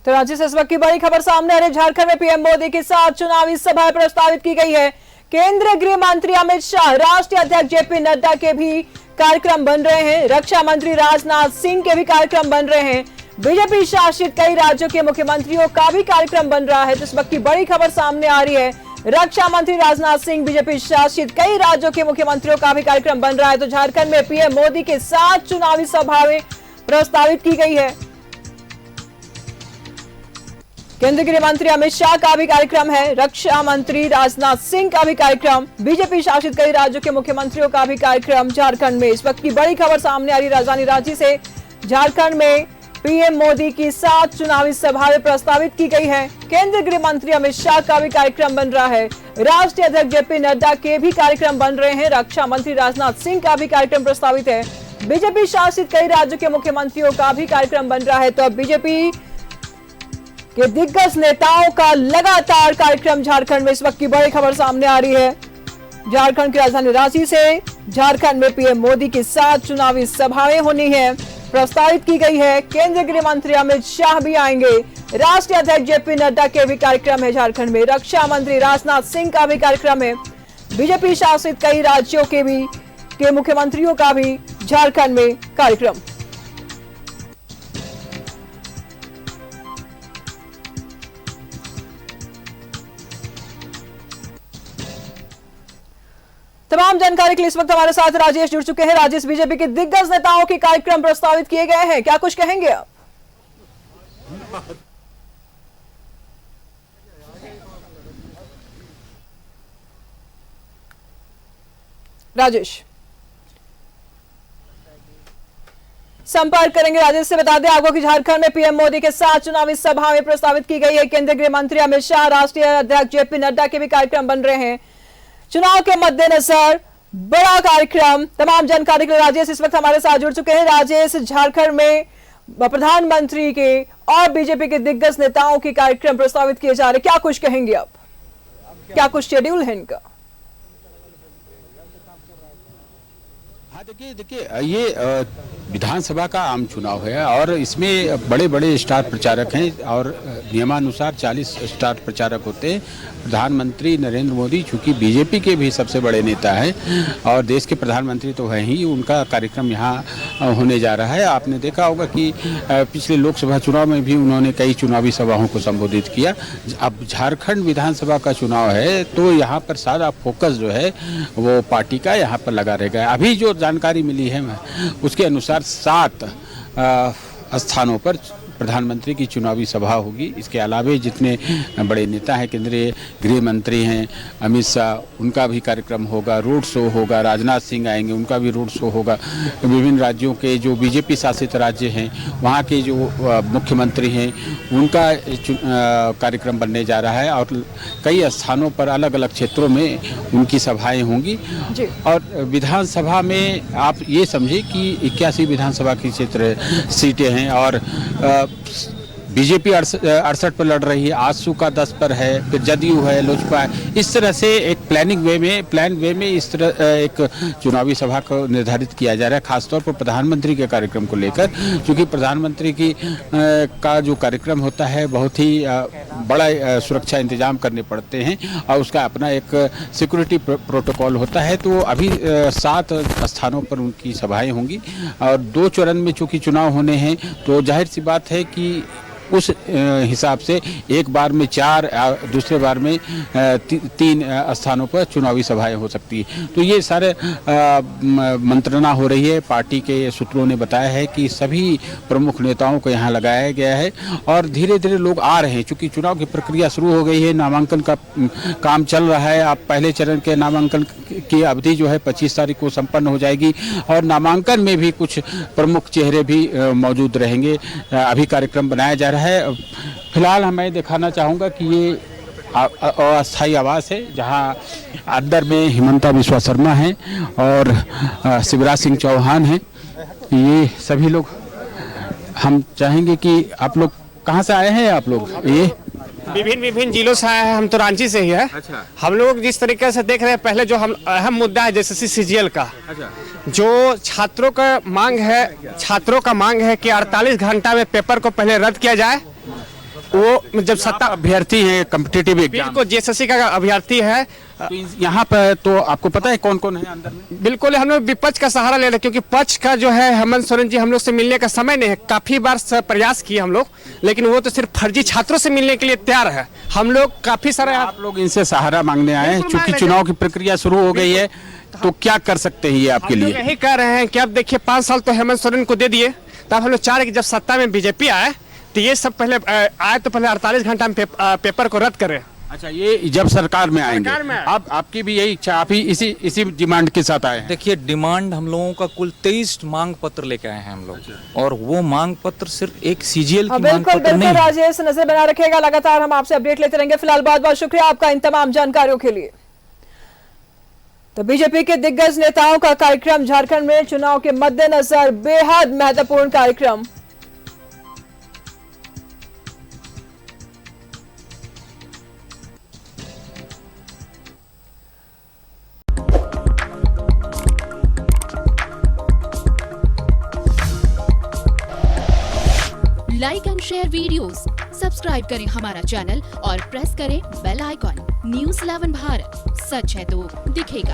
तो राज्य से इस वक्त की बड़ी खबर सामने आ रही है। झारखंड में पीएम मोदी के साथ चुनावी सभा प्रस्तावित की गई है। केंद्रीय गृह मंत्री अमित शाह, राष्ट्रीय अध्यक्ष जेपी नड्डा के भी कार्यक्रम बन रहे हैं। रक्षा मंत्री राजनाथ सिंह के भी कार्यक्रम बन रहे हैं। बीजेपी शासित कई राज्यों के मुख्यमंत्रियों का भी कार्यक्रम बन रहा है। तो इस वक्त की बड़ी खबर सामने आ रही है। रक्षा मंत्री राजनाथ सिंह, बीजेपी शासित कई राज्यों के मुख्यमंत्रियों का भी कार्यक्रम बन रहा है। तो झारखंड में पीएम मोदी के साथ चुनावी सभाएं प्रस्तावित की गई है। केंद्रीय गृह मंत्री अमित शाह का भी कार्यक्रम है। रक्षा मंत्री राजनाथ सिंह का भी कार्यक्रम, बीजेपी शासित कई राज्यों के मुख्यमंत्रियों का भी कार्यक्रम झारखंड में। इस वक्त की बड़ी खबर सामने आ रही राजधानी रांची से। झारखंड में पीएम मोदी की 7 चुनावी सभाएं प्रस्तावित की गई है। केंद्रीय गृह मंत्री अमित शाह का भी कार्यक्रम बन रहा है। राष्ट्रीय अध्यक्ष जेपी नड्डा के भी कार्यक्रम बन रहे हैं। रक्षा मंत्री राजनाथ सिंह का भी कार्यक्रम प्रस्तावित है। बीजेपी शासित कई राज्यों के मुख्यमंत्रियों का भी कार्यक्रम बन रहा है। तो अब बीजेपी के दिग्गज नेताओं का लगातार कार्यक्रम झारखंड में। इस वक्त की बड़ी खबर सामने आ रही है झारखंड की राजधानी रांची से। झारखंड में पीएम मोदी के साथ चुनावी सभाएं होनी है, प्रस्तावित की गई है। केंद्रीय गृह मंत्री अमित शाह भी आएंगे। राष्ट्रीय अध्यक्ष जेपी नड्डा के भी कार्यक्रम है झारखंड में। रक्षा मंत्री राजनाथ सिंह का भी कार्यक्रम है। बीजेपी शासित कई राज्यों के मुख्यमंत्रियों का भी झारखंड में कार्यक्रम। तमाम जानकारी के लिए इस वक्त हमारे साथ राजेश जुड़ चुके हैं। राजेश, बीजेपी के दिग्गज नेताओं के कार्यक्रम प्रस्तावित किए गए हैं, क्या कुछ कहेंगे आप? राजेश, संपर्क करेंगे राजेश से। बता दें आपको कि झारखंड में पीएम मोदी के साथ चुनावी सभा में प्रस्तावित की गई है। केंद्रीय गृह मंत्री अमित शाह, राष्ट्रीय अध्यक्ष जेपी नड्डा के भी कार्यक्रम बन रहे हैं। चुनाव के मद्देनजर बड़ा कार्यक्रम। तमाम जानकारी के लिए राजेश इस वक्त हमारे साथ जुड़ चुके हैं। राजेश, झारखंड में प्रधानमंत्री के और बीजेपी के दिग्गज नेताओं के कार्यक्रम प्रस्तावित किए जा रहे, क्या कुछ कहेंगे आप? क्या कुछ शेड्यूल है इनका? हाँ, देखिए ये विधानसभा का आम चुनाव है और इसमें बड़े बड़े स्टार प्रचारक हैं और नियमानुसार 40 स्टार प्रचारक होते हैं। प्रधानमंत्री नरेंद्र मोदी चूंकि बीजेपी के भी सबसे बड़े नेता हैं और देश के प्रधानमंत्री तो हैं ही, उनका कार्यक्रम यहाँ होने जा रहा है। आपने देखा होगा कि पिछले लोकसभा चुनाव में भी उन्होंने कई चुनावी सभाओं को संबोधित किया। अब झारखंड विधानसभा का चुनाव है तो यहाँ पर सारा फोकस जो है वो पार्टी का यहाँ पर लगा रहेगा। अभी जो जानकारी मिली है उसके अनुसार 7 स्थानों पर प्रधानमंत्री की चुनावी सभा होगी। इसके अलावा जितने बड़े नेता हैं, केंद्रीय गृह मंत्री हैं अमित शाह, उनका भी कार्यक्रम होगा, रोड शो होगा। राजनाथ सिंह आएंगे, उनका भी रोड शो होगा। विभिन्न राज्यों के जो बीजेपी शासित राज्य हैं वहाँ के जो मुख्यमंत्री हैं उनका कार्यक्रम बनने जा रहा है और कई स्थानों पर अलग अलग क्षेत्रों में उनकी सभाएँ होंगी। और विधानसभा में आप ये समझे कि 81 विधानसभा की क्षेत्र सीटें हैं और बीजेपी 68 पर लड़ रही है, आजसू का 10 पर है, फिर जदयू है, लोजपा है। इस तरह से एक प्लान वे में इस तरह एक चुनावी सभा को निर्धारित किया जा रहा है, खासतौर पर प्रधानमंत्री के कार्यक्रम को लेकर। क्योंकि प्रधानमंत्री का जो कार्यक्रम होता है बहुत ही बड़ा सुरक्षा इंतजाम करने पड़ते हैं और उसका अपना एक सिक्योरिटी प्रोटोकॉल होता है। तो अभी 7 स्थानों पर उनकी सभाएं होंगी और 2 चरण में चूंकि चुनाव होने हैं तो जाहिर सी बात है कि उस हिसाब से एक बार में 4, दूसरे बार में 3 स्थानों पर चुनावी सभाएं हो सकती है। तो ये सारे मंत्रणा हो रही है। पार्टी के सूत्रों ने बताया है कि सभी प्रमुख नेताओं को यहाँ लगाया गया है और धीरे धीरे लोग आ रहे हैं। चूँकि चुनाव की प्रक्रिया शुरू हो गई है, नामांकन का काम चल रहा है। अब पहले चरण के नामांकन की अवधि जो है 25 तारीख को संपन्न हो जाएगी और नामांकन में भी कुछ प्रमुख चेहरे भी मौजूद रहेंगे। अभी कार्यक्रम बनाया जा रहा है। फिलहाल मैं दिखाना चाहूँगा कि ये अस्थायी आवास है जहाँ अंदर में हिमंता बिस्वा शर्मा हैं और शिवराज सिंह चौहान हैं। ये सभी लोग, हम चाहेंगे कि आप लोग कहाँ से आए हैं? आप लोग ये विभिन्न जिलों से आए हैं। हम तो रांची से ही है। अच्छा। हम लोग जिस तरीके से देख रहे हैं, पहले जो हम अहम मुद्दा है जैसे सीजीएल का, अच्छा, जो छात्रों का मांग है कि 48 घंटा में पेपर को पहले रद्द किया जाए वो जब सत्ता अभ्यर्थी हैं कॉम्पिटिटिव एग्जाम, बिल्कुल जेएसएससी का अभ्यर्थी है। तो यहाँ पर तो आपको पता है कौन कौन है अंदर में? बिल्कुल हम लोग विपक्ष का सहारा ले रहे हैं, क्योंकि पक्ष का जो है हेमंत सोरेन जी हम लोग से मिलने का समय नहीं है। काफी बार प्रयास किए हम लोग, लेकिन वो तो सिर्फ फर्जी छात्रों से मिलने के लिए तैयार है। हम लोग काफी सारे आप लोग इनसे सहारा मांगने आए हैं, बिल्कुल चूंकि मांग चुनाव की प्रक्रिया शुरू हो गई है, तो क्या कर सकते हैं ये आपके हम लोग लिए? यही कह रहे हैं कि अब देखिए 5 साल तो हेमंत सोरेन को दे दिए, तब हम लोग चाह रहे कि जब सत्ता में बीजेपी आए तो ये सब पहले आए तो पहले 48 घंटा में पेपर को रद्द करें। अच्छा, ये जब सरकार में आएंगे, सरकार में। अब आपकी भी यही इच्छा, आप ही इसी डिमांड के साथ आए हैं? देखिए, डिमांड हम लोगों का कुल 23 मांग पत्र लेके आए हैं हम लोग, और वो मांग पत्र सिर्फ एक सीजीएल की मांग बिल्कुल पत्र नहीं बिल्कुल है। राजेश, नजर बना रखिएगा, लगातार हम आपसे अपडेट लेते रहेंगे। फिलहाल बहुत बहुत शुक्रिया आपका इन तमाम जानकारियों के लिए। तो बीजेपी के दिग्गज नेताओं का कार्यक्रम झारखंड में चुनाव के मद्देनजर बेहद महत्वपूर्ण कार्यक्रम। Like and share videos, subscribe करें हमारा चैनल और प्रेस करें बेल आइकॉन। न्यूज़ 11 भारत, सच है तो दिखेगा।